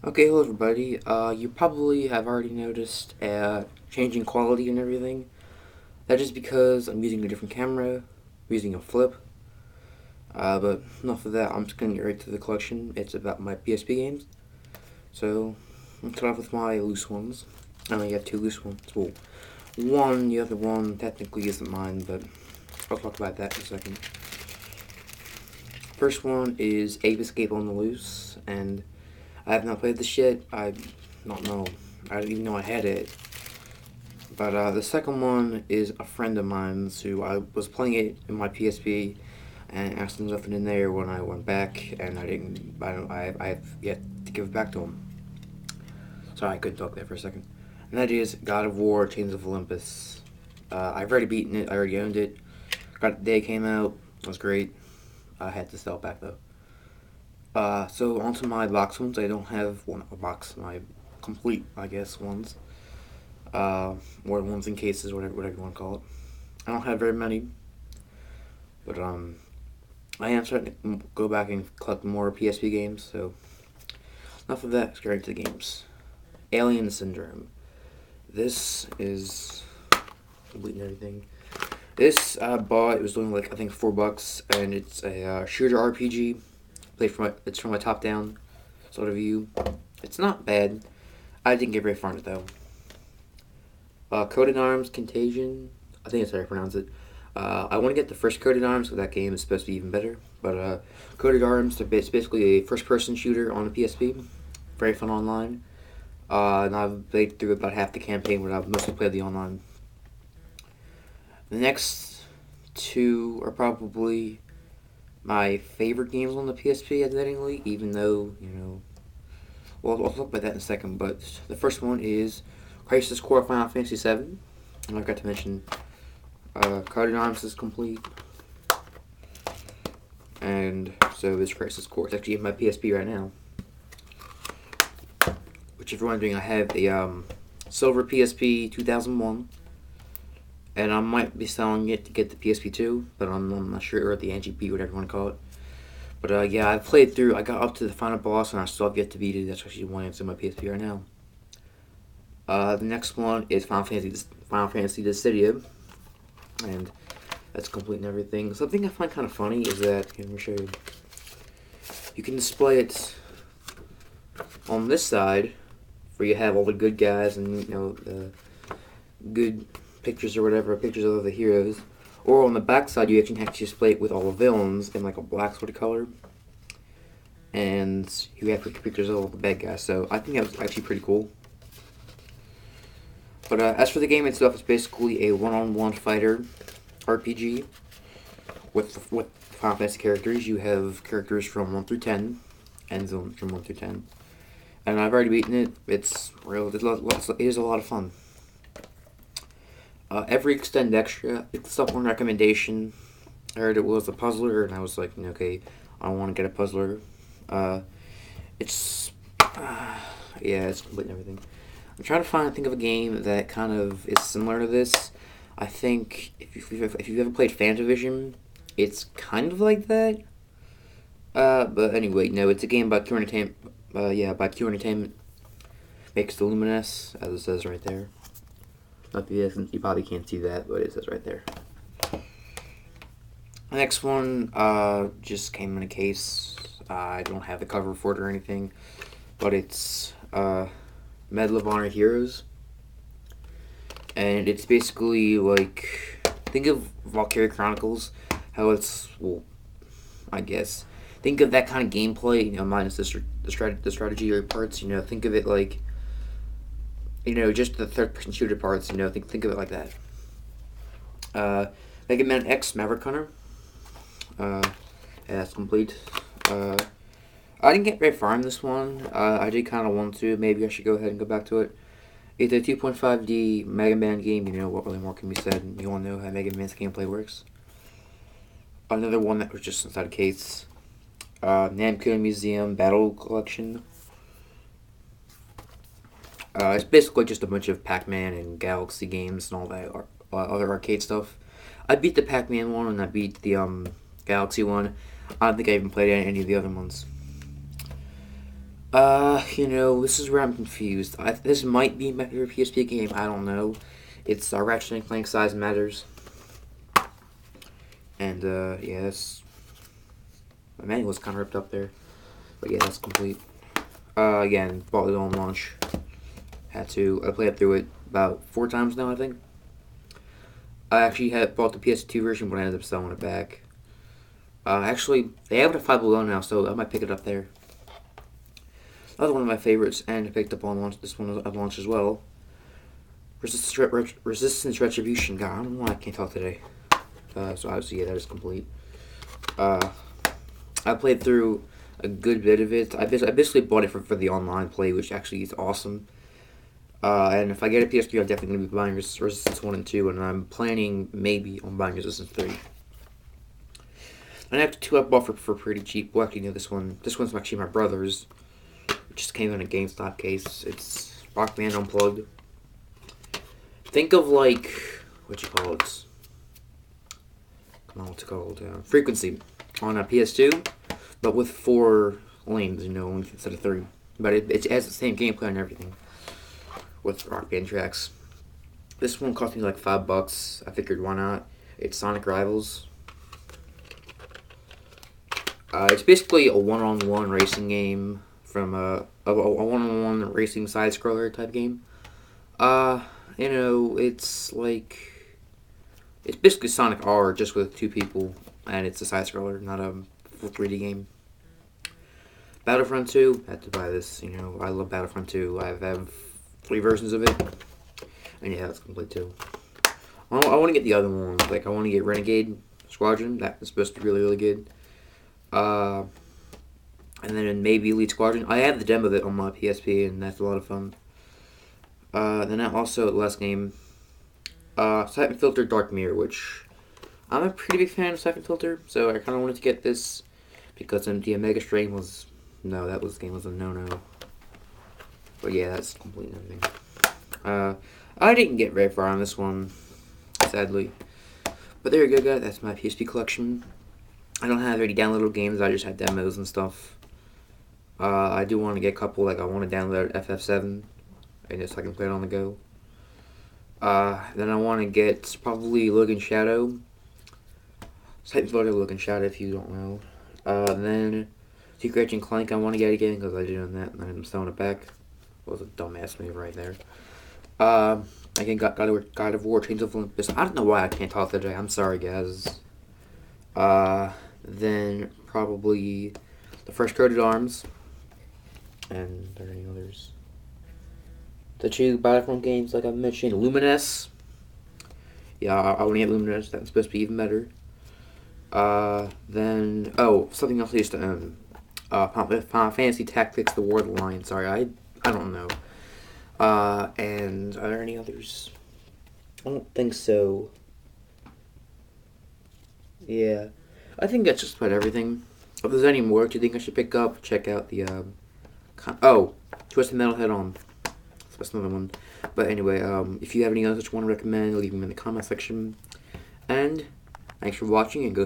Okay, hello everybody. You probably have already noticed changing quality and everything. That is because I'm using a different camera, I'm using a flip. But enough of that. I'm just gonna get right to the collection. It's about my PSP games. So let's start off with my loose ones. I only have two loose ones. Well, the other one technically isn't mine, but I'll talk about that in a second. First one is Ape Escape on the Loose, and I have not played this yet. I don't know. I didn't even know I had it. But the second one is a friend of mine's who I was playing it in my PSP and asked him nothing in there when I went back, and I didn't. I have yet to give it back to him. Sorry, I couldn't talk there for a second. And that is God of War: Chains of Olympus. I've already beaten it. I already owned it. Got it the day it came out. It was great. I had to sell it back though. So onto my box ones. I don't have one a box. My complete, I guess, ones. Or ones in cases, whatever you want to call it. I don't have very many, but I am starting to go back and collect more PSP games. So enough of that. Let's get right to the games. Alien Syndrome. This is complete and everything. This I bought. It was doing like I think $4, and it's a shooter RPG. It's from a top-down sort of view. It's not bad. I didn't get very far in it though. Coated Arms Contagion. I think that's how I pronounce it. I want to get the first Coated Arms because that game is supposed to be even better. But Coated Arms, it's basically a first-person shooter on the PSP. Very fun online. And I've played through about half the campaign, but I've mostly played the online. The next two are probably my favorite games on the PSP, admittingly, even though, well, I'll talk about that in a second, but the first one is Crisis Core Final Fantasy VII. And I forgot to mention, Coated Arms is complete. And so is Crisis Core. It's actually in my PSP right now. Which, if you're wondering, I have a silver PSP 2001. And I might be selling it to get the PSP 2, but I'm not sure, or the NGP, whatever you want to call it. But yeah, I played through, I got up to the final boss, and I still have yet to beat it. That's actually why it's in my PSP right now. The next one is Final Fantasy Dissidia, and that's complete and everything. Something I find kind of funny is that, let me show you. You can display it on this side, where you have all the good guys and, the good pictures or whatever, pictures of the heroes. Or on the back side, you can actually display it with all the villains in like a black sort of color. And you have pictures of all the bad guys. So I think that was actually pretty cool. But as for the game itself, it's basically a one-on-one fighter RPG with Final Fantasy characters. You have characters from 1 through 10, and zones from 1 through 10. And I've already beaten it. It is a lot of fun. Every extend extra, it's up on recommendation. I heard it was a puzzler, and I was like, okay, I don't want to get a puzzler. It's complete and everything. I'm trying to think of a game that kind of is similar to this. I think if you've ever played Fantavision, it's kind of like that. But anyway, no, it's a game by Q Entertainment. By Q Entertainment. Makes the Luminous, as it says right there. You probably can't see that, but it says right there. The next one just came in a case. I don't have the cover for it or anything, but it's Medal of Honor Heroes. And it's basically like, think of Valkyria Chronicles, how it's, well, I guess. Think of that kind of gameplay, minus the strategy or parts, think of it like, just the third-person shooter parts, think of it like that. Megaman X Maverick Hunter. That's complete. I didn't get very far in this one. I did kind of want to. Maybe I should go ahead and go back to it. It's a 2.5D Mega Man game. What really more can be said? You all know how Mega Man's gameplay works. Another one that was just inside a case. Namco Museum Battle Collection. It's basically just a bunch of Pac-Man and Galaxy games and all that other arcade stuff. I beat the Pac-Man one and I beat the Galaxy one. I don't think I even played any of the other ones. This is where I'm confused. This might be my favorite PSP game. I don't know. It's Ratchet Clank Size Matters. And, yeah, that's... My manual's kind of ripped up there. But yeah, that's complete. Again, bought it on launch. I played through it about 4 times now, I think. I actually had bought the PS2 version, but I ended up selling it back. Actually, they have it at Five Below now, so I might pick it up there. Another one of my favorites, and I picked up on launch. This one at launch as well. Resistance Retribution. God, I don't know why I can't talk today. So obviously, yeah, that is complete. I played through a good bit of it. I basically bought it for the online play, which actually is awesome. And if I get a PS3, I'm definitely going to be buying Resistance 1 and 2, and I'm planning maybe on buying Resistance 3. And I have the 2 I bought for pretty cheap. Well, actually, no, this one's actually my brother's. It just came in a GameStop case. It's Rockman Unplugged. Think of like, what you call it? Come on, what's it called? Frequency on a PS2, but with 4 lanes, instead of 3. But it has the same gameplay and everything with Rock Band tracks. This one cost me like $5. I figured, why not? It's Sonic Rivals. It's basically a one-on-one racing game from a one-on-one racing side-scroller type game. It's like... It's basically Sonic R, just with 2 people, and it's a side-scroller, not a full 3D game. Battlefront 2, had to buy this, I love Battlefront 2. I have 3 versions of it, and yeah, that's complete too. I want to get the other ones, like I want to get Renegade Squadron, that's supposed to be really, really good. And then maybe Elite Squadron. I have the demo of it on my PSP, and that's a lot of fun. Then also, the last game, Siphon Filter Dark Mirror, which I'm a pretty big fan of Siphon Filter, so I kind of wanted to get this because the Omega Strain was... No, this game was a no-no. But yeah, that's complete and everything. I didn't get very far on this one, sadly. But there you go, guys. That's my PSP collection. I don't have any downloadable games. I just have demos and stuff. I do want to get a couple. Like, I want to download FF7, and just so I can play it on the go. Then I want to get probably Logan Shadow. Type Logan Shadow if you don't know. Then Secret Ratchet Clank I want to get again because I did on that and I'm selling it back. That was a dumbass move right there. Again, God of War, Chains of Olympus. I don't know why I can't talk today. I'm sorry, guys. Then probably the first Coated Arms. And are there any others? The 2 Battlefront games, like I mentioned. Luminous. Yeah, I want to get Luminous. That's supposed to be even better. Then, something else I used to own. Final Fantasy Tactics, The War of the Lion. Sorry, I don't know. And are there any others? I don't think so. Yeah. I think that's just about everything. If there's any more do you think I should pick up, check out the, Twisted Metal Head On. That's another one. But anyway, if you have any others that you want to recommend, leave them in the comment section. And thanks for watching, and go